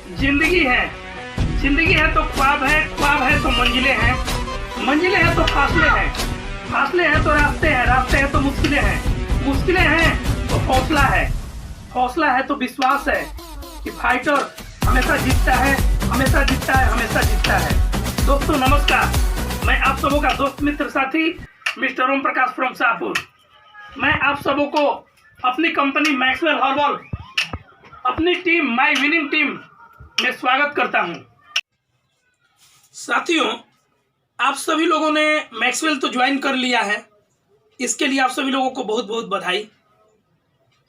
जिंदगी है, जिंदगी है तो ख्वाब है, ख्वाब है तो मंजिलें हैं, मंजिलें हैं तो फासले हैं, फासले हैं तो रास्ते हैं, रास्ते हैं तो मुश्किलें हैं, मुश्किलें हैं तो हौसला है, हौसला है तो विश्वास है कि फाइटर हमेशा जीतता है, हमेशा जीतता है, हमेशा जीतता है। दोस्तों नमस्कार, मैं आप सबों का दोस्त मित्र साथी मिस्टर ओम प्रकाश फ्रॉम शाहपुर। मैं आप सबों को अपनी कंपनी मैक्सवेल हर्बल, अपनी टीम माय विनिंग टीम में स्वागत करता हूं। साथियों, आप सभी लोगों ने मैक्सवेल तो ज्वाइन कर लिया है, इसके लिए आप सभी लोगों को बहुत बहुत बधाई।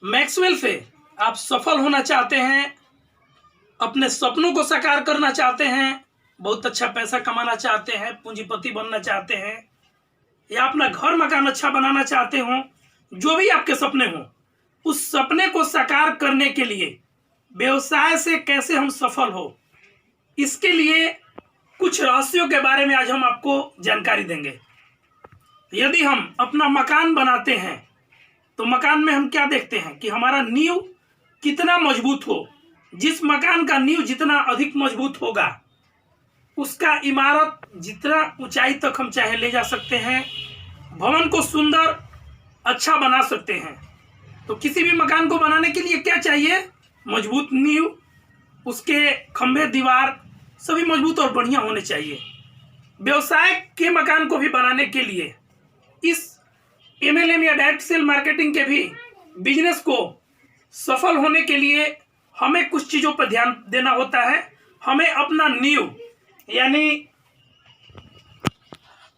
मैक्सवेल से आप सफल होना चाहते हैं, अपने सपनों को साकार करना चाहते हैं, बहुत अच्छा पैसा कमाना चाहते हैं, पूंजीपति बनना चाहते हैं, या अपना घर मकान अच्छा बनाना चाहते हो, जो भी आपके सपने हो, उस सपने को साकार करने के लिए व्यवसाय से कैसे हम सफल हो, इसके लिए कुछ रहस्यों के बारे में आज हम आपको जानकारी देंगे। यदि हम अपना मकान बनाते हैं तो मकान में हम क्या देखते हैं कि हमारा नींव कितना मजबूत हो। जिस मकान का नींव जितना अधिक मजबूत होगा, उसका इमारत जितना ऊंचाई तक हम चाहे ले जा सकते हैं, भवन को सुंदर अच्छा बना सकते हैं। तो किसी भी मकान को बनाने के लिए क्या चाहिए? मजबूत नींव, उसके खंभे दीवार सभी मजबूत और बढ़िया होने चाहिए। व्यवसाय के मकान को भी बनाने के लिए, इस एमएलएम या डायरेक्ट सेल मार्केटिंग के भी बिजनेस को सफल होने के लिए हमें कुछ चीज़ों पर ध्यान देना होता है। हमें अपना नींव यानी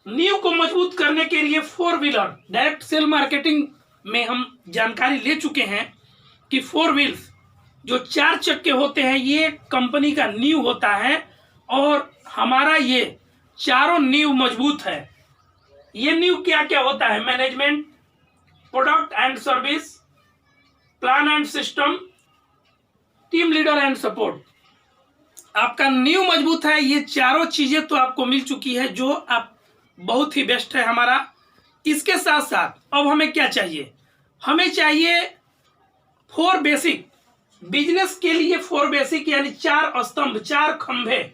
नींव को मजबूत करने के लिए 4 व्हीलर डायरेक्ट सेल मार्केटिंग में हम जानकारी ले चुके हैं कि 4 व्हील्स जो 4 चक्के होते हैं, ये कंपनी का नींव होता है और हमारा ये चारों नींव मजबूत है। ये नींव क्या क्या होता है? Management, product and service, plan and system, team leader and support. आपका नींव मजबूत है, ये चारों चीजें तो आपको मिल चुकी है, जो आप बहुत ही बेस्ट है हमारा। इसके साथ साथ अब हमें क्या चाहिए? हमें चाहिए 4 बेसिक बिजनेस के लिए। 4 बेसिक यानी 4 स्तंभ, 4 खंभे,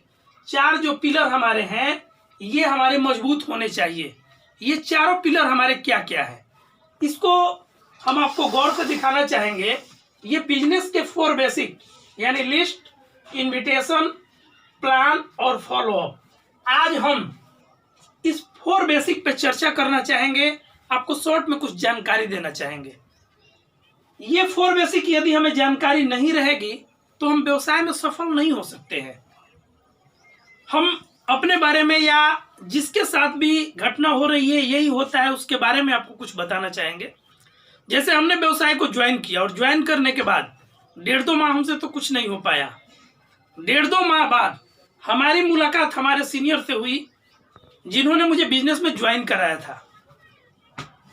4 जो पिलर हमारे हैं, ये हमारे मजबूत होने चाहिए। ये चारों पिलर हमारे क्या क्या है, इसको हम आपको गौर से दिखाना चाहेंगे। ये बिजनेस के 4 बेसिक यानी लिस्ट, इनविटेशन, प्लान और फॉलोअप। आज हम इस 4 बेसिक पे चर्चा करना चाहेंगे, आपको शॉर्ट में कुछ जानकारी देना चाहेंगे। ये 4 बेसिक यदि हमें जानकारी नहीं रहेगी तो हम व्यवसाय में सफल नहीं हो सकते हैं। हम अपने बारे में या जिसके साथ भी घटना हो रही है, यही होता है, उसके बारे में आपको कुछ बताना चाहेंगे। जैसे हमने व्यवसाय को ज्वाइन किया और ज्वाइन करने के बाद 1.5-2 माह हमसे तो कुछ नहीं हो पाया। 1.5-2 माह बाद हमारी मुलाकात हमारे सीनियर से हुई, जिन्होंने मुझे बिजनेस में ज्वाइन कराया था।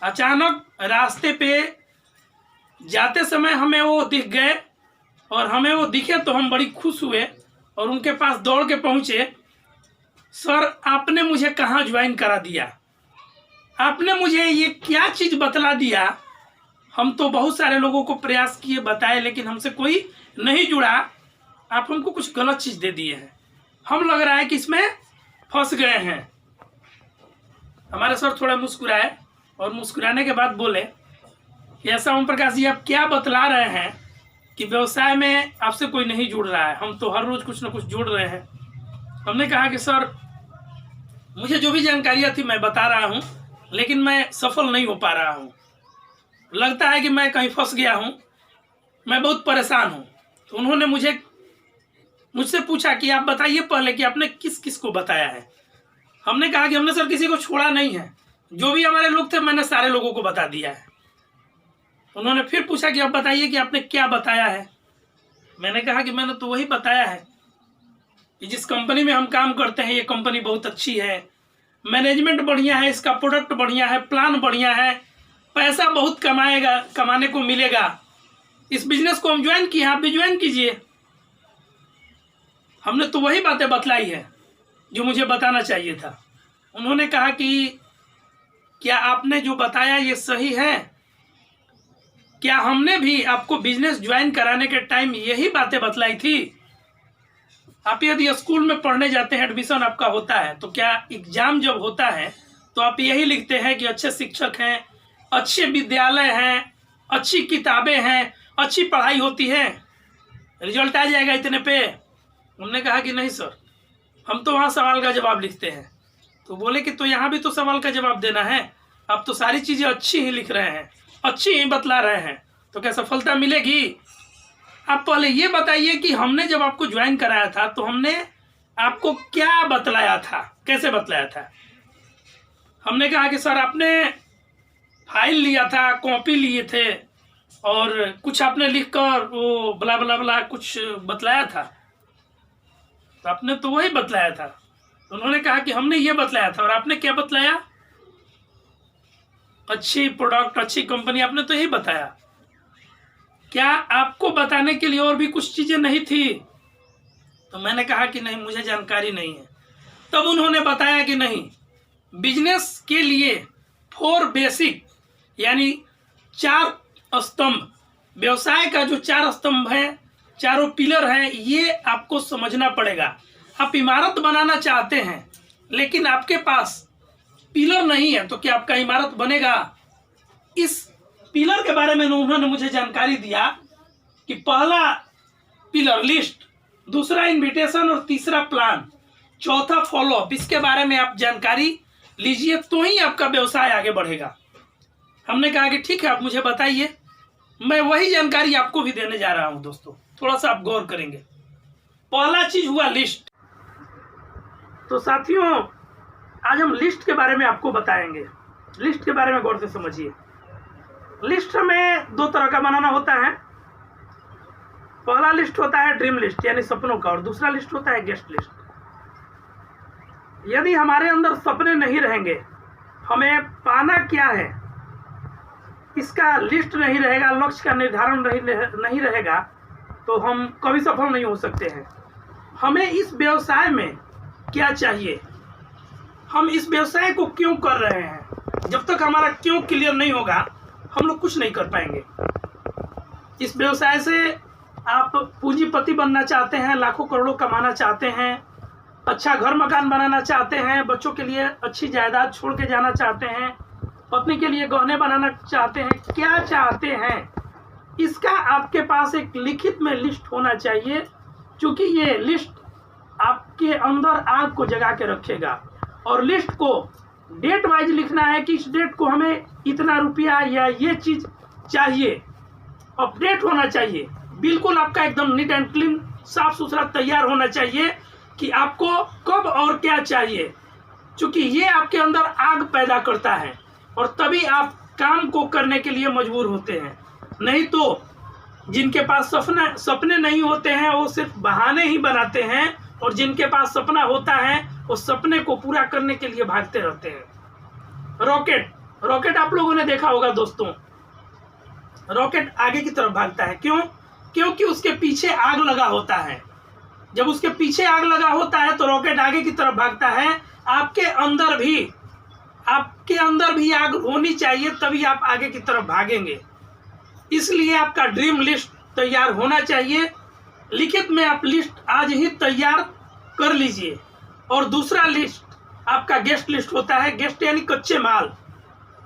अचानक रास्ते पे जाते समय हमें वो दिख गए और हमें वो दिखे तो हम बड़ी खुश हुए और उनके पास दौड़ के पहुंचे। सर, आपने मुझे कहाँ ज्वाइन करा दिया? आपने मुझे ये क्या चीज़ बतला दिया? हम तो बहुत सारे लोगों को प्रयास किए, बताए, लेकिन हमसे कोई नहीं जुड़ा। आप हमको कुछ गलत चीज़ दे दिए हैं, हम लग रहा है कि इसमें फंस गए हैं। हमारे सर थोड़ा मुस्कुराए और मुस्कुराने के बाद बोले कि ऐसा ओम प्रकाश जी, आप क्या बतला रहे हैं कि व्यवसाय में आपसे कोई नहीं जुड़ रहा है, हम तो हर रोज़ कुछ ना कुछ जुड़ रहे हैं। हमने कहा कि सर, मुझे जो भी जानकारियाँ थी मैं बता रहा हूँ, लेकिन मैं सफल नहीं हो पा रहा हूँ। लगता है कि मैं कहीं फंस गया हूँ, मैं बहुत परेशान हूँ। तो उन्होंने मुझसे पूछा कि आप बताइए पहले कि आपने किस किस को बताया है। हमने कहा कि हमने सर किसी को छोड़ा नहीं है, जो भी हमारे लोग थे मैंने सारे लोगों को बता दिया है। उन्होंने फिर पूछा कि अब बताइए कि आपने क्या बताया है। मैंने कहा कि मैंने तो वही बताया है कि जिस कंपनी में हम काम करते हैं, ये कंपनी बहुत अच्छी है, मैनेजमेंट बढ़िया है, इसका प्रोडक्ट बढ़िया है, प्लान बढ़िया है, पैसा बहुत कमाने को मिलेगा। इस बिजनेस को हम ज्वाइन किए, आप भी ज्वाइन कीजिए। हमने तो वही बातें बतलाई है जो मुझे बताना चाहिए था। उन्होंने कहा कि क्या आपने जो बताया ये सही है? क्या हमने भी आपको बिजनेस ज्वाइन कराने के टाइम यही बातें बतलाई थी? आप यदि स्कूल में पढ़ने जाते हैं, एडमिशन आपका होता है, तो क्या एग्जाम जब होता है तो आप यही लिखते हैं कि अच्छे शिक्षक हैं, अच्छे विद्यालय हैं, अच्छी किताबें हैं, अच्छी पढ़ाई होती है, रिजल्ट आ जाएगा इतने पे? उन्होंने कहा कि नहीं सर, हम तो वहाँ सवाल का जवाब लिखते हैं। तो बोले कि तो यहाँ भी तो सवाल का जवाब देना है, आप तो सारी चीज़ें अच्छी ही लिख रहे हैं, अच्छी ही बतला रहे हैं, तो क्या सफलता मिलेगी? आप पहले ये बताइए कि हमने जब आपको ज्वाइन कराया था तो हमने आपको क्या बतलाया था, कैसे बतलाया था? हमने कहा कि सर आपने फाइल लिया था, कॉपी लिए थे और कुछ आपने लिखकर वो बला बला बला कुछ बतलाया था, तो आपने तो वही बतलाया था। तो उन्होंने कहा कि हमने ये बतलाया था, और आपने क्या बतलाया? अच्छी प्रोडक्ट, अच्छी कंपनी, आपने तो यही बताया। क्या आपको बताने के लिए और भी कुछ चीज़ें नहीं थी? तो मैंने कहा कि नहीं, मुझे जानकारी नहीं है। तब उन्होंने बताया कि नहीं, बिजनेस के लिए 4 बेसिक यानी 4 स्तंभ, व्यवसाय का जो 4 स्तंभ है, चारों पिलर हैं, ये आपको समझना पड़ेगा। आप इमारत बनाना चाहते हैं लेकिन आपके पास पिलर नहीं है, तो क्या आपका इमारत बनेगा? इस पिलर के बारे में उन्होंने मुझे जानकारी दिया कि पहला पिलर लिस्ट, दूसरा इनविटेशन और तीसरा प्लान, चौथा फॉलोअप। इसके बारे में आप जानकारी लीजिए तो ही आपका व्यवसाय आगे बढ़ेगा। हमने कहा कि ठीक है, आप मुझे बताइए, मैं वही जानकारी आपको भी देने जा रहा हूं। दोस्तों थोड़ा सा आप गौर करेंगे। पहला चीज हुआ लिस्ट। तो साथियों, आज हम लिस्ट के बारे में आपको बताएंगे। लिस्ट के बारे में गौर से समझिए। लिस्ट में 2 तरह का बनाना होता है। पहला लिस्ट होता है ड्रीम लिस्ट यानी सपनों का, और दूसरा लिस्ट होता है गेस्ट लिस्ट। यदि हमारे अंदर सपने नहीं रहेंगे, हमें पाना क्या है इसका लिस्ट नहीं रहेगा, लक्ष्य का निर्धारण नहीं रहेगा, तो हम कभी सफल नहीं हो सकते हैं। हमें इस व्यवसाय में क्या चाहिए, हम इस व्यवसाय को क्यों कर रहे हैं, जब तक हमारा क्यों क्लियर नहीं होगा हम लोग कुछ नहीं कर पाएंगे। इस व्यवसाय से आप पूंजीपति बनना चाहते हैं, लाखों करोड़ों कमाना चाहते हैं, अच्छा घर मकान बनाना चाहते हैं, बच्चों के लिए अच्छी जायदाद छोड़ के जाना चाहते हैं, पत्नी के लिए गहने बनाना चाहते हैं, क्या चाहते हैं, इसका आपके पास एक लिखित में लिस्ट होना चाहिए। क्योंकि ये लिस्ट आपके अंदर आग को जगा के रखेगा। और लिस्ट को डेट वाइज लिखना है कि इस डेट को हमें इतना रुपया या ये चीज चाहिए, अपडेट होना चाहिए, बिल्कुल आपका एकदम नीट एंड क्लीन, साफ सुथरा तैयार होना चाहिए कि आपको कब और क्या चाहिए। क्योंकि ये आपके अंदर आग पैदा करता है और तभी आप काम को करने के लिए मजबूर होते हैं। नहीं तो जिनके पास सपने नहीं होते हैं वो सिर्फ बहाने ही बनाते हैं, और जिनके पास सपना होता है वो सपने को पूरा करने के लिए भागते रहते हैं। रॉकेट आप लोगों ने देखा होगा दोस्तों, रॉकेट आगे की तरफ भागता है। क्यों? क्योंकि उसके पीछे आग लगा होता है। जब उसके पीछे आग लगा होता है तो रॉकेट आगे की तरफ भागता है। आपके अंदर भी आग होनी चाहिए, तभी आप आगे की तरफ भागेंगे। इसलिए आपका ड्रीम लिस्ट तैयार होना चाहिए। लिखित में आप लिस्ट आज ही तैयार कर लीजिए। और दूसरा लिस्ट आपका गेस्ट लिस्ट होता है। गेस्ट यानी कच्चे माल।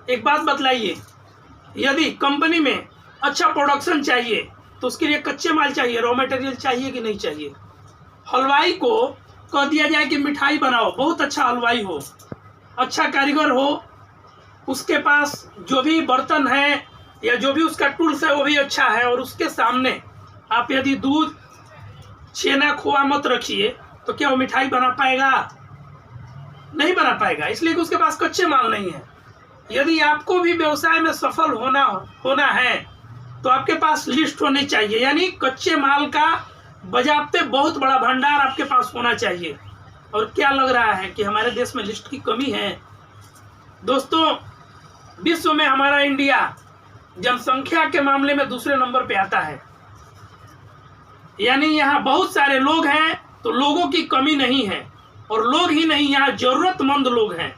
एक बात बतलाइए, यदि कंपनी में अच्छा प्रोडक्शन चाहिए तो उसके लिए कच्चे माल चाहिए, रॉ मटेरियल चाहिए कि नहीं चाहिए। हलवाई को कह दिया जाए कि मिठाई बनाओ, बहुत अच्छा हलवाई हो, अच्छा कारीगर हो, उसके पास जो भी बर्तन है या जो भी उसका टूल्स है वो भी अच्छा है, और उसके सामने आप यदि दूध, छेना, खोआ मत रखिए तो क्या वो मिठाई बना पाएगा? नहीं बना पाएगा, इसलिए कि उसके पास कच्चे माल नहीं है। यदि आपको भी व्यवसाय में सफल होना है तो आपके पास लिस्ट होनी चाहिए, यानी कच्चे माल का बजाते बहुत बड़ा भंडार आपके पास होना चाहिए। और क्या लग रहा है कि हमारे देश में लिस्ट की कमी है? दोस्तों, विश्व में हमारा इंडिया जनसंख्या के मामले में दूसरे नंबर पे आता है। यानी यहाँ बहुत सारे लोग हैं तो लोगों की कमी नहीं है, और लोग ही नहीं, यहाँ जरूरतमंद लोग हैं।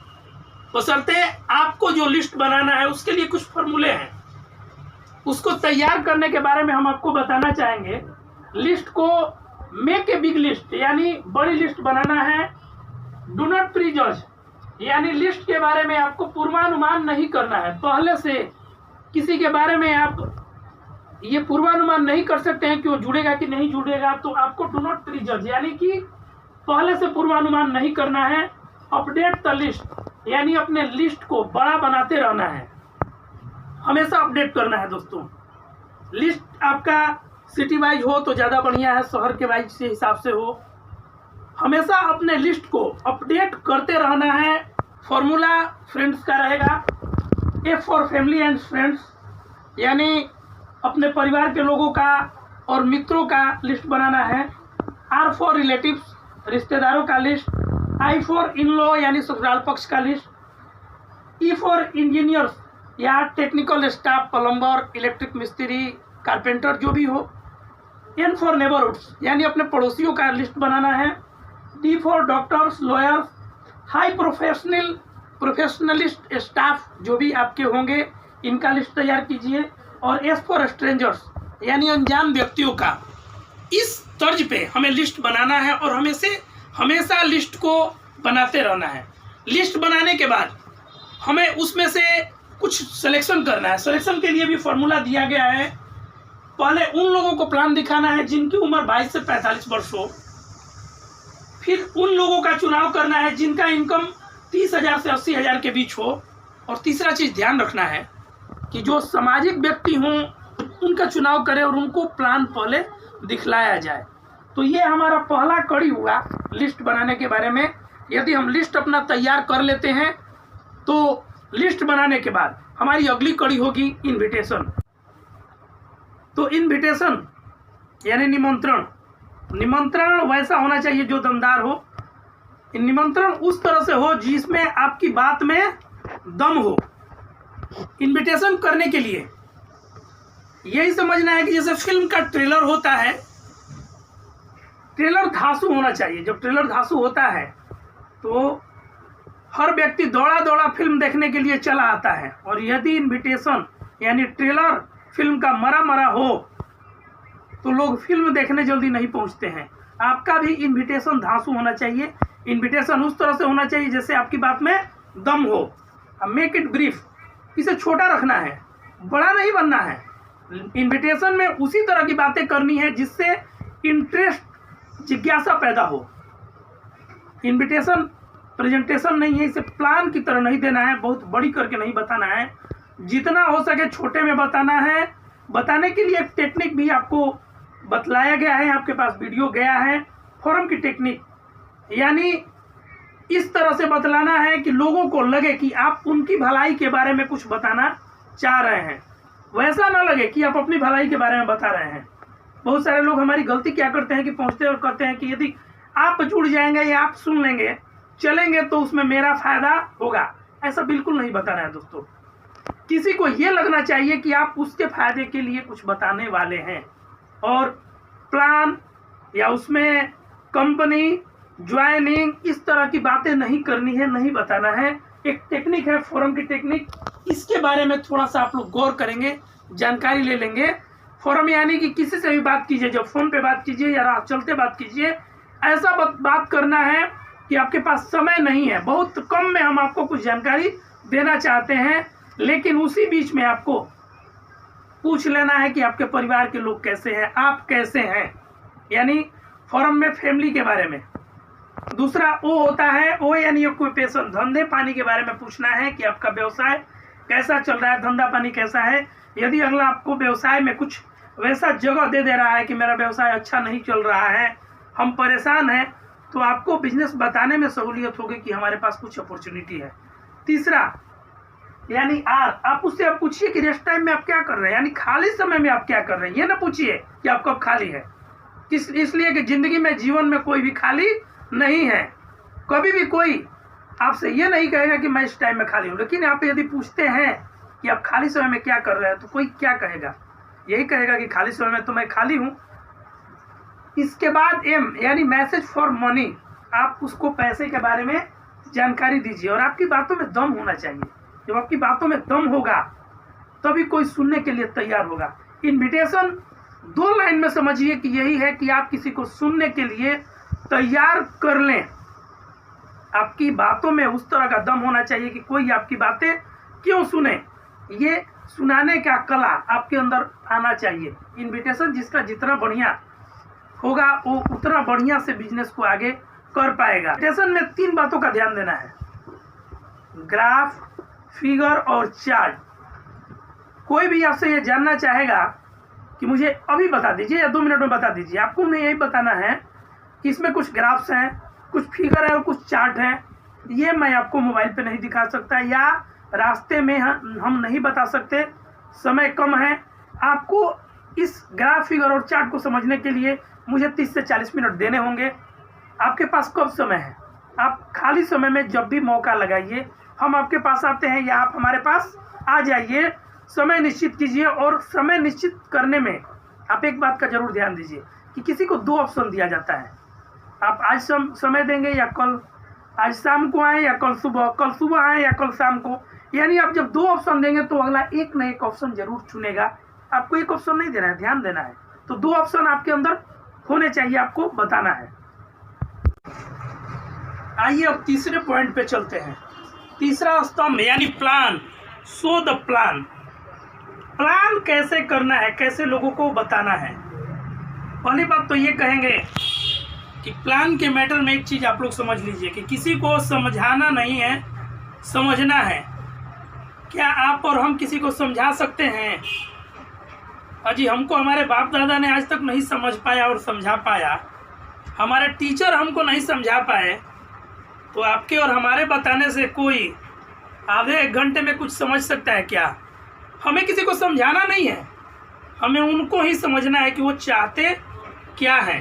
बशर्ते आपको जो लिस्ट बनाना है उसके लिए कुछ फॉर्मूले हैं, उसको तैयार करने के बारे में हम आपको बताना चाहेंगे। लिस्ट को मेक ए बिग लिस्ट यानी बड़ी लिस्ट बनाना है। डू नॉट प्री जज यानी लिस्ट के बारे में आपको पूर्वानुमान नहीं करना है। पहले से किसी के बारे में आप ये पूर्वानुमान नहीं कर सकते हैं कि वो जुड़ेगा कि नहीं जुड़ेगा, तो आपको डू नॉट प्री जज यानी कि पहले से पूर्वानुमान नहीं करना है। अपडेट द लिस्ट यानी अपने लिस्ट को बड़ा बनाते रहना है, हमेशा अपडेट करना है दोस्तों। लिस्ट आपका सिटी वाइज हो तो ज़्यादा बढ़िया है, शहर के वाइज के हिसाब से हो। हमेशा अपने लिस्ट को अपडेट करते रहना है। फॉर्मूला फ्रेंड्स का रहेगा, F for family and friends यानी अपने परिवार के लोगों का और मित्रों का लिस्ट बनाना है। R फॉर रिलेटिव्स रिश्तेदारों का list. I for in law यानी ससुराल पक्ष का लिस्ट। E फॉर इंजीनियर्स या टेक्निकल स्टाफ, प्लम्बर, इलेक्ट्रिक मिस्त्री, कारपेंटर जो भी हो। N फॉर नेबरहुड्स यानी अपने पड़ोसियों का लिस्ट बनाना है। D for doctors, lawyers, high professionalist staff जो भी आपके होंगे इनका लिस्ट तैयार कीजिए। और S फॉर स्ट्रेंजर्स यानी अनजान व्यक्तियों का। इस तर्ज पे हमें लिस्ट बनाना है और हमेशा लिस्ट को बनाते रहना है। लिस्ट बनाने के बाद हमें उसमें से कुछ सिलेक्शन करना है। सिलेक्शन के लिए भी फॉर्मूला दिया गया है। पहले उन लोगों को प्लान दिखाना है जिनकी उम्र 22 से 45 वर्ष हो। फिर उन लोगों का चुनाव करना है जिनका इनकम 30,000 से 80,000 के बीच हो। और तीसरा चीज़ ध्यान रखना है कि जो सामाजिक व्यक्ति हों उनका चुनाव करें और उनको प्लान पहले दिखलाया जाए। तो ये हमारा पहला कड़ी हुआ लिस्ट बनाने के बारे में। यदि हम लिस्ट अपना तैयार कर लेते हैं तो लिस्ट बनाने के बाद हमारी अगली कड़ी होगी इनविटेशन। तो इनविटेशन यानी निमंत्रण। निमंत्रण वैसा होना चाहिए जो दमदार हो। निमंत्रण उस तरह से हो जिसमें आपकी बात में दम हो। इनविटेशन करने के लिए यही समझना है कि जैसे फिल्म का ट्रेलर होता है, ट्रेलर धांसू होना चाहिए। जब ट्रेलर धांसू होता है तो हर व्यक्ति दौड़ा दौड़ा फिल्म देखने के लिए चला आता है। और यदि इनविटेशन यानी ट्रेलर फिल्म का मरा मरा हो तो लोग फिल्म देखने जल्दी नहीं पहुंचते हैं। आपका भी इनविटेशन धांसू होना चाहिए। इनविटेशन उस तरह से होना चाहिए जैसे आपकी बात में दम हो। मेक इट ब्रीफ, इसे छोटा रखना है, बड़ा नहीं बनना है। इनविटेशन में उसी तरह की बातें करनी है जिससे इंटरेस्ट, जिज्ञासा पैदा हो। इनविटेशन प्रेजेंटेशन नहीं है, इसे प्लान की तरह नहीं देना है, बहुत बड़ी करके नहीं बताना है, जितना हो सके छोटे में बताना है। बताने के लिए एक टेक्निक भी आपको बतलाया गया है, आपके पास वीडियो गया है, फोरम की टेक्निक। यानी इस तरह से बतलाना है कि लोगों को लगे कि आप उनकी भलाई के बारे में कुछ बताना चाह रहे हैं, वैसा ना लगे कि आप अपनी भलाई के बारे में बता रहे हैं। बहुत सारे लोग हमारी गलती क्या करते हैं कि पहुंचते और कहते हैं कि यदि आप जुड़ जाएंगे या आप सुन लेंगे चलेंगे तो उसमें मेरा फायदा होगा। ऐसा बिल्कुल नहीं बताना है दोस्तों। किसी को ये लगना चाहिए कि आप उसके फायदे के लिए कुछ बताने वाले हैं। और प्लान या उसमें कंपनी ज्वाइनिंग इस तरह की बातें नहीं करनी है, नहीं बताना है। एक टेक्निक है फोरम की टेक्निक, इसके बारे में थोड़ा सा आप लोग गौर करेंगे, जानकारी ले लेंगे। फोरम यानी कि किसी से भी बात कीजिए, जब फोन पे बात कीजिए या राह चलते बात कीजिए, ऐसा बात करना है कि आपके पास समय नहीं है, बहुत कम में हम आपको कुछ जानकारी देना चाहते हैं, लेकिन उसी बीच में आपको पूछ लेना है कि आपके परिवार के लोग कैसे हैं, आप कैसे हैं। यानी फोरम में फैमिली के बारे में। दूसरा ओ होता है, ओ यानी ऑक्यूपेशन, धंधे पानी के बारे में पूछना है कि आपका व्यवसाय कैसा चल रहा है, धंधा पानी कैसा है। यदि अगला आपको व्यवसाय में कुछ वैसा जगह दे रहा है कि मेरा व्यवसाय अच्छा नहीं चल रहा है, हम परेशान हैं, तो आपको बिजनेस बताने में सहूलियत होगी कि हमारे पास कुछ अपॉर्चुनिटी है। तीसरा यानी आर, आप उससे आप पूछिए कि रेस्ट टाइम में आप क्या कर रहे हैं, यानी खाली समय में आप क्या कर रहे हैं। ये ना पूछिए कि आप कब खाली है, इसलिए कि जिंदगी में, जीवन में कोई भी खाली नहीं है। कभी भी कोई आपसे ये नहीं कहेगा कि मैं इस टाइम में खाली हूँ। लेकिन आप यदि पूछते हैं कि आप खाली समय में क्या कर रहे हैं, तो कोई क्या कहेगा, यही कहेगा कि खाली समय में तो मैं खाली हूँ। इसके बाद एम यानी मैसेज फॉर मनी, आप उसको पैसे के बारे में जानकारी दीजिए और आपकी बातों में दम होना चाहिए। जब आपकी बातों में दम होगा तभी कोई सुनने के लिए तैयार होगा। इनविटेशन 2 लाइन में समझिए कि यही है कि आप किसी को सुनने के लिए तैयार कर लें। आपकी बातों में उस तरह का दम होना चाहिए कि कोई आपकी बातें क्यों सुने। ये सुनाने का कला आपके अंदर आना चाहिए। इनविटेशन जिसका जितना बढ़िया होगा वो उतना बढ़िया से बिजनेस को आगे कर पाएगा। इनविटेशन में 3 बातों का ध्यान देना है, ग्राफ, फिगर और चार्ट। कोई भी आपसे ये जानना चाहेगा कि मुझे अभी बता दीजिए या 2 मिनट में बता दीजिए, आपको उन्हें यही बताना है कि इसमें कुछ ग्राफ्स हैं, कुछ फिगर है और कुछ चार्ट है। ये मैं आपको मोबाइल पे नहीं दिखा सकता या रास्ते में हम नहीं बता सकते, समय कम है। आपको इस ग्राफ, फिगर और चार्ट को समझने के लिए मुझे 30 से 40 मिनट देने होंगे। आपके पास कब समय है? आप खाली समय में जब भी मौका लगाइए, हम आपके पास आते हैं या आप हमारे पास आ जाइए। समय निश्चित कीजिए और समय निश्चित करने में आप एक बात का जरूर ध्यान दीजिए कि किसी को 2 ऑप्शन दिया जाता है। आप आज समय देंगे या कल, आज शाम को आए या कल सुबह आए या कल शाम को। यानी आप जब 2 ऑप्शन देंगे तो अगला एक न एक ऑप्शन जरूर चुनेगा। आपको एक ऑप्शन नहीं देना है, ध्यान देना है। तो 2 ऑप्शन आपके अंदर होने चाहिए, आपको बताना है। आइए अब तीसरे पॉइंट पे चलते हैं। तीसरा स्तंभ यानी plan. So the plan. Plan कैसे करना है, कैसे लोगों को बताना है। पहली बात तो ये कहेंगे कि प्लान के मैटर में एक चीज़ आप लोग समझ लीजिए कि किसी को समझाना नहीं है, समझना है। क्या आप और हम किसी को समझा सकते हैं? अजी हमको हमारे बाप दादा ने आज तक नहीं समझ पाया और समझा पाया, हमारे टीचर हमको नहीं समझा पाए, तो आपके और हमारे बताने से कोई आधे 1 घंटे में कुछ समझ सकता है क्या? हमें किसी को समझाना नहीं है, हमें उनको ही समझना है कि वो चाहते क्या है,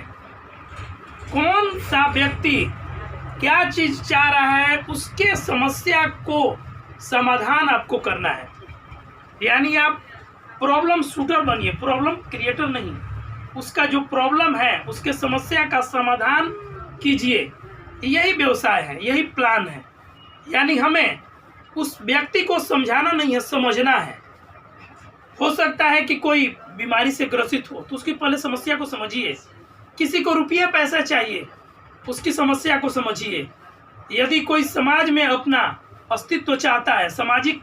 कौन सा व्यक्ति क्या चीज़ चाह रहा है, उसके समस्या को समाधान आपको करना है। यानी आप प्रॉब्लम शूटर बनिए, प्रॉब्लम क्रिएटर नहीं। उसका जो प्रॉब्लम है उसके समस्या का समाधान कीजिए। यही व्यवसाय है, यही प्लान है। यानी हमें उस व्यक्ति को समझाना नहीं है, समझना है। हो सकता है कि कोई बीमारी से ग्रसित हो तो उसकी पहले समस्या को समझिए। किसी को रुपया पैसा चाहिए, उसकी समस्या को समझिए। यदि कोई समाज में अपना अस्तित्व चाहता है, सामाजिक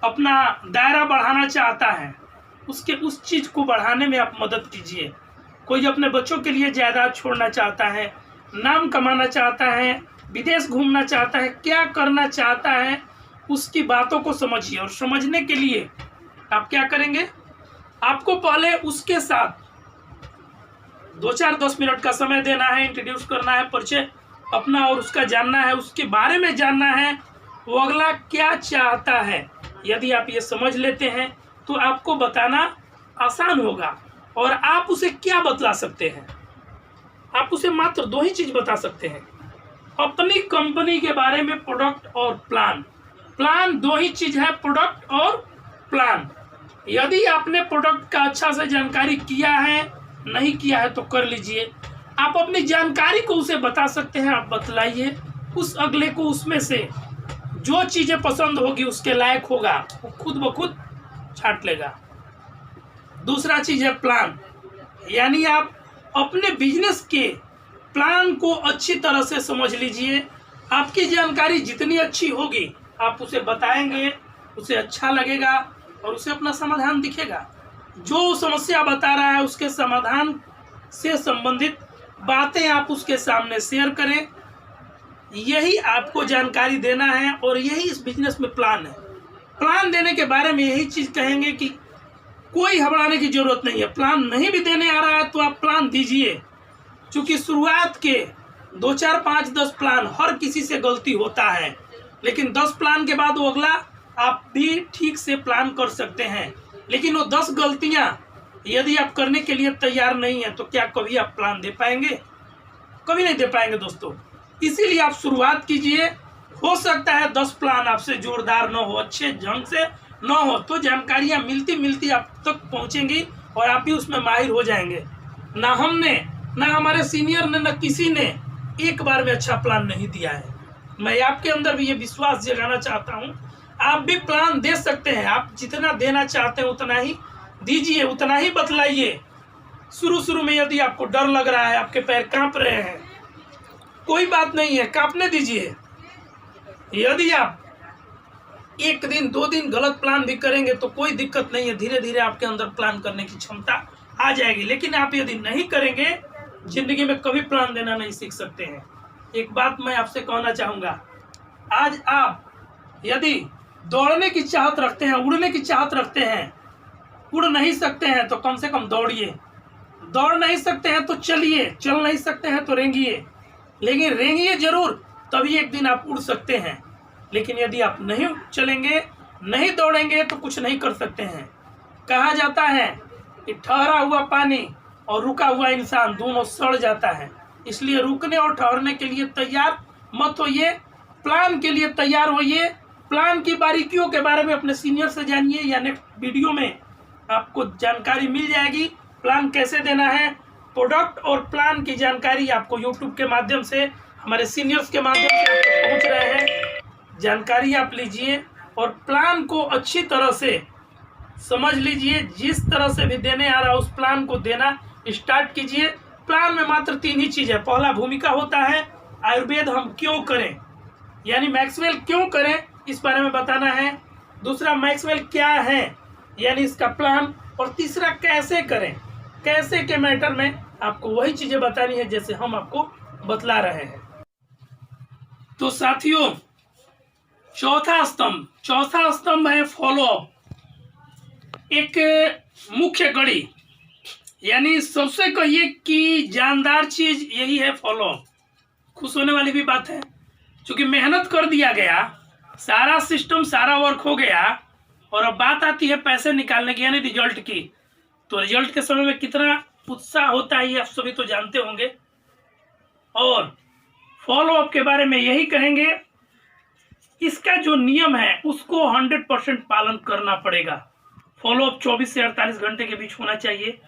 अपना दायरा बढ़ाना चाहता है, उसके उस चीज़ को बढ़ाने में आप मदद कीजिए। कोई अपने बच्चों के लिए जायदाद छोड़ना चाहता है, नाम कमाना चाहता है, विदेश घूमना चाहता है, क्या करना चाहता है, उसकी बातों को समझिए। और समझने के लिए आप क्या करेंगे? आपको पहले उसके साथ 2-4-10 मिनट का समय देना है, इंट्रोड्यूस करना है, परिचय अपना और उसका जानना है, उसके बारे में जानना है, वो अगला क्या चाहता है। यदि आप ये समझ लेते हैं तो आपको बताना आसान होगा। और आप उसे क्या बतला सकते हैं? आप उसे मात्र 2 ही चीज़ बता सकते हैं, अपनी कंपनी के बारे में, प्रोडक्ट और प्लान। प्लान 2 ही चीज़ है, प्रोडक्ट और प्लान। यदि आपने प्रोडक्ट का अच्छा से जानकारी किया है, नहीं किया है तो कर लीजिए। आप अपनी जानकारी को उसे बता सकते हैं, आप बतलाइए। उस अगले को उसमें से जो चीज़ें पसंद होगी, उसके लायक होगा, वो खुद ब खुद छांट लेगा। दूसरा चीज़ है प्लान। यानी आप अपने बिजनेस के प्लान को अच्छी तरह से समझ लीजिए। आपकी जानकारी जितनी अच्छी होगी आप उसे बताएंगे, उसे अच्छा लगेगा और उसे अपना समाधान दिखेगा। जो समस्या बता रहा है उसके समाधान से संबंधित बातें आप उसके सामने शेयर करें। यही आपको जानकारी देना है और यही इस बिजनेस में प्लान है। प्लान देने के बारे में यही चीज़ कहेंगे कि कोई घबराने की ज़रूरत नहीं है। प्लान नहीं भी देने आ रहा है तो आप प्लान दीजिए, क्योंकि शुरुआत के 2, 4, 5, 10 प्लान हर किसी से गलती होता है, लेकिन 10 प्लान के बाद वो अगला आप भी ठीक से प्लान कर सकते हैं। लेकिन वो 10 गलतियां यदि आप करने के लिए तैयार नहीं है तो क्या कभी आप प्लान दे पाएंगे? कभी नहीं दे पाएंगे दोस्तों। इसीलिए आप शुरुआत कीजिए। हो सकता है 10 प्लान आपसे जोरदार न हो, अच्छे ढंग से न हो, तो जानकारियां मिलती मिलती आप तक पहुंचेंगी और आप भी उसमें माहिर हो जाएंगे। ना हमने, ना हमारे सीनियर ने, ना किसी ने एक बार में अच्छा प्लान नहीं दिया है। मैं आपके अंदर भी ये विश्वास जगाना चाहता हूँ, आप भी प्लान दे सकते हैं। आप जितना देना चाहते हैं उतना ही दीजिए, उतना ही बतलाइए। शुरू शुरू में यदि आपको डर लग रहा है, आपके पैर कांप रहे हैं, कोई बात नहीं है, कांपने दीजिए। यदि आप 1 दिन 2 दिन गलत प्लान भी करेंगे तो कोई दिक्कत नहीं है, धीरे धीरे आपके अंदर प्लान करने की क्षमता आ जाएगी। लेकिन आप यदि नहीं करेंगे, जिंदगी में कभी प्लान देना नहीं सीख सकते हैं। एक बात मैं आपसे कहना चाहूँगा, आज आप यदि दौड़ने की चाहत रखते हैं, उड़ने की चाहत रखते हैं, उड़ नहीं सकते हैं तो कम से कम दौड़िए, दौड़ नहीं सकते हैं तो चलिए, चल नहीं सकते हैं तो रेंगिए, लेकिन रेंगिए जरूर, तभी एक दिन आप उड़ सकते हैं। लेकिन यदि आप नहीं चलेंगे, नहीं दौड़ेंगे तो कुछ नहीं कर सकते हैं। कहा जाता है कि ठहरा हुआ पानी और रुका हुआ इंसान दोनों सड़ जाता है। इसलिए रुकने और ठहरने के लिए तैयार मत होइए, प्लान के लिए तैयार होइए। प्लान की बारीकियों के बारे में अपने सीनियर से जानिए, या नेक्स्ट वीडियो में आपको जानकारी मिल जाएगी प्लान कैसे देना है। प्रोडक्ट और प्लान की जानकारी आपको यूट्यूब के माध्यम से, हमारे सीनियर्स के माध्यम से आपको पहुँच रहे हैं। जानकारी आप लीजिए और प्लान को अच्छी तरह से समझ लीजिए। जिस तरह से भी देने आ रहा है उस प्लान को देना स्टार्ट कीजिए। प्लान में मात्र 3 ही चीज़ है। पहला भूमिका होता है, आयुर्वेद हम क्यों करें, यानी मैक्सवेल क्यों करें, इस बारे में बताना है। दूसरा, मैक्सवेल क्या है, यानी इसका प्लान। और तीसरा, कैसे करें, कैसे के मैटर में आपको वही चीज़ें बतानी है जैसे हम आपको बतला रहे हैं। तो साथियों, चौथा स्तंभ है फॉलोअप, एक मुख्य कड़ी, यानी सबसे कहिए कि जानदार चीज यही है फॉलोअप। खुश होने वाली भी बात है, क्योंकि मेहनत कर दिया गया, सारा सिस्टम, सारा वर्क हो गया, और अब बात आती है पैसे निकालने की, यानी रिजल्ट की। तो रिजल्ट के समय में कितना उत्साह होता है ये आप सभी तो जानते होंगे। और फॉलोअप के बारे में यही कहेंगे, इसका जो नियम है उसको 100% पालन करना पड़ेगा। फॉलोअप 24 से 48 घंटे के बीच होना चाहिए।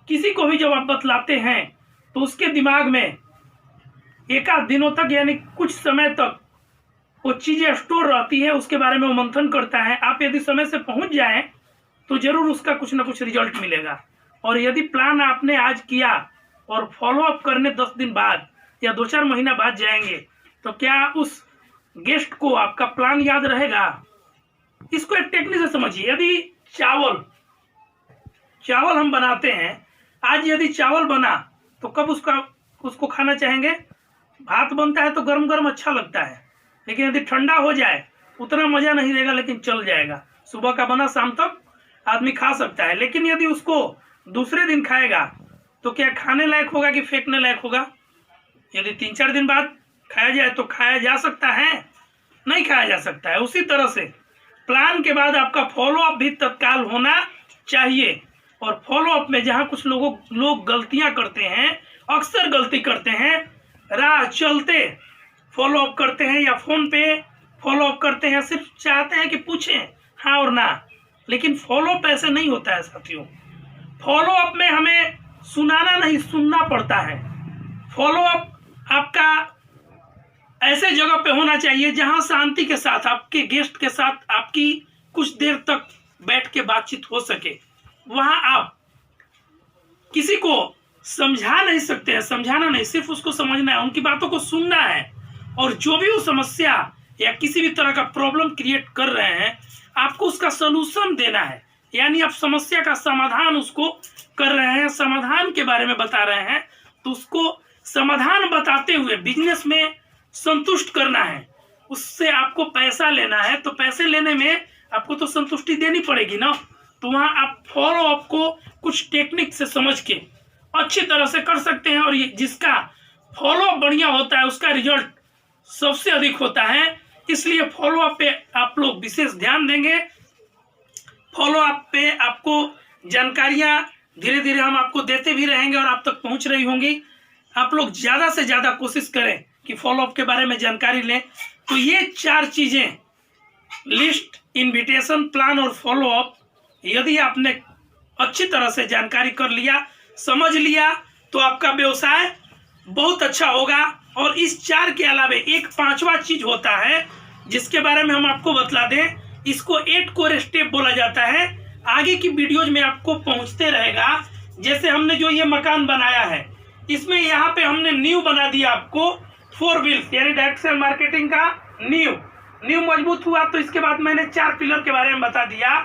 किसी को भी जब आप बतलाते हैं तो उसके दिमाग में एक आध दिनों तक, यानी कुछ समय तक वो चीज़ें स्टोर रहती है, उसके बारे में वो मंथन करता है। आप यदि समय से पहुंच जाएं तो जरूर उसका कुछ ना कुछ रिजल्ट मिलेगा। और यदि प्लान आपने आज किया और फॉलोअप करने 10 दिन बाद या 2-4 महीना बाद जाएंगे, तो क्या उस गेस्ट को आपका प्लान याद रहेगा? इसको एक टेक्निक से समझिए। यदि चावल हम बनाते हैं, आज यदि चावल बना तो कब उसको खाना चाहेंगे? भात बनता है तो गरम गरम अच्छा लगता है, लेकिन यदि ठंडा हो जाए उतना मजा नहीं देगा, लेकिन चल जाएगा। सुबह का बना शाम तक आदमी खा सकता है, लेकिन यदि उसको दूसरे दिन खाएगा तो क्या खाने लायक होगा कि फेंकने लायक होगा? यदि 3-4 दिन बाद खाया जाए तो खाया जा सकता है? नहीं खाया जा सकता है। उसी तरह से प्लान के बाद आपका फॉलोअप भी तत्काल होना चाहिए। और फॉलोअप में जहां कुछ लोग गलतियां करते हैं, अक्सर गलती करते हैं, राह चलते फॉलोअप करते हैं या फोन पे फॉलोअप करते हैं, सिर्फ चाहते हैं कि पूछें हाँ और ना। लेकिन फॉलोअप ऐसे नहीं होता है साथियों। फॉलोअप में हमें सुनाना नहीं, सुनना पड़ता है। फॉलोअप आपका ऐसे जगह पे होना चाहिए जहां शांति के साथ, आपके गेस्ट के साथ आपकी कुछ देर तक बैठ के बातचीत हो सके। वहां आप किसी को समझा नहीं सकते हैं, समझाना नहीं, सिर्फ उसको समझना है, उनकी बातों को सुनना है। और जो भी वो समस्या या किसी भी तरह का प्रॉब्लम क्रिएट कर रहे हैं, आपको उसका सलूशन देना है। यानी आप समस्या का समाधान उसको कर रहे हैं, समाधान के बारे में बता रहे हैं, तो उसको समाधान बताते हुए बिजनेस में संतुष्ट करना है। उससे आपको पैसा लेना है, तो पैसे लेने में आपको तो संतुष्टि देनी पड़ेगी ना। तो वहाँ आप फॉलोअप को कुछ टेक्निक से समझ के अच्छी तरह से कर सकते हैं। और ये जिसका फॉलोअप बढ़िया होता है उसका रिजल्ट सबसे अधिक होता है। इसलिए फॉलोअप पे आप लोग विशेष ध्यान देंगे। फॉलोअप पे आपको जानकारियाँ धीरे धीरे हम आपको देते भी रहेंगे और आप तक पहुँच रही होंगी। आप लोग ज़्यादा से ज़्यादा कोशिश करें कि फॉलोअप के बारे में जानकारी लें। तो ये 4 चीज़ें, लिस्ट, इनविटेशन, प्लान और फॉलोअप, यदि आपने अच्छी तरह से जानकारी कर लिया, समझ लिया, तो आपका व्यवसाय बहुत अच्छा होगा। और इस 4 के अलावे एक 5वां चीज होता है जिसके बारे में हम आपको बतला दें। इसको 8 कोर स्टेप बोला जाता है। आगे की वीडियोज में आपको पहुंचते रहेगा जैसे हमने जो ये मकान बनाया है, इसमें यहाँ पे हमने नींव बना दिया आपको 4 व्हील्स, यानी डायरेक्ट सेल मार्केटिंग का नींव मजबूत हुआ। तो इसके बाद मैंने 4 पिलर के बारे में बता दिया,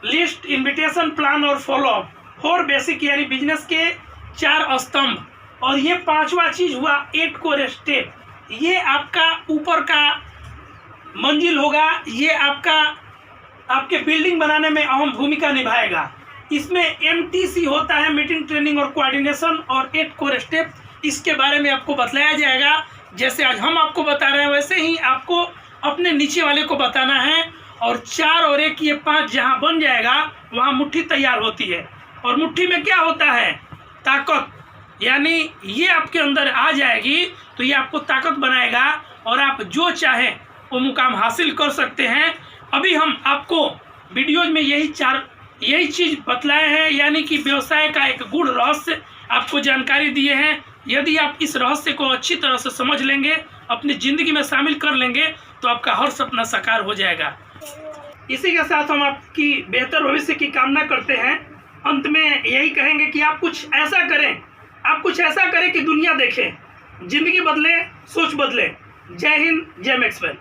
लिस्ट, इन्विटेशन, प्लान और फॉलो अप, 4 बेसिक यानी बिजनेस के 4 स्तंभ, और ये 5वां चीज हुआ 8 कोर स्टेप। ये आपका ऊपर का मंजिल होगा, ये आपके बिल्डिंग बनाने में अहम भूमिका निभाएगा। इसमें MTC होता है, मीटिंग, ट्रेनिंग और कोऑर्डिनेशन, और 8 कोर स्टेप, इसके बारे में आपको बतलाया जाएगा। जैसे आज हम आपको बता रहे हैं वैसे ही आपको अपने नीचे वाले को बताना है। और 4 और 1 ये 5 जहाँ बन जाएगा वहाँ मुट्ठी तैयार होती है। और मुट्ठी में क्या होता है? ताकत, यानी ये आपके अंदर आ जाएगी तो ये आपको ताकत बनाएगा और आप जो चाहें वो मुकाम हासिल कर सकते हैं। अभी हम आपको वीडियोज में यही चीज़ बतलाए हैं, यानी कि व्यवसाय का एक गूढ़ रहस्य आपको जानकारी दिए हैं। यदि आप इस रहस्य को अच्छी तरह से समझ लेंगे, अपनी ज़िंदगी में शामिल कर लेंगे, तो आपका हर सपना साकार हो जाएगा। इसी के साथ हम आपकी बेहतर भविष्य की कामना करते हैं। अंत में यही कहेंगे कि आप कुछ ऐसा करें कि दुनिया देखे, जिंदगी बदले, सोच बदले। जय हिंद, जय मैक्सवेल।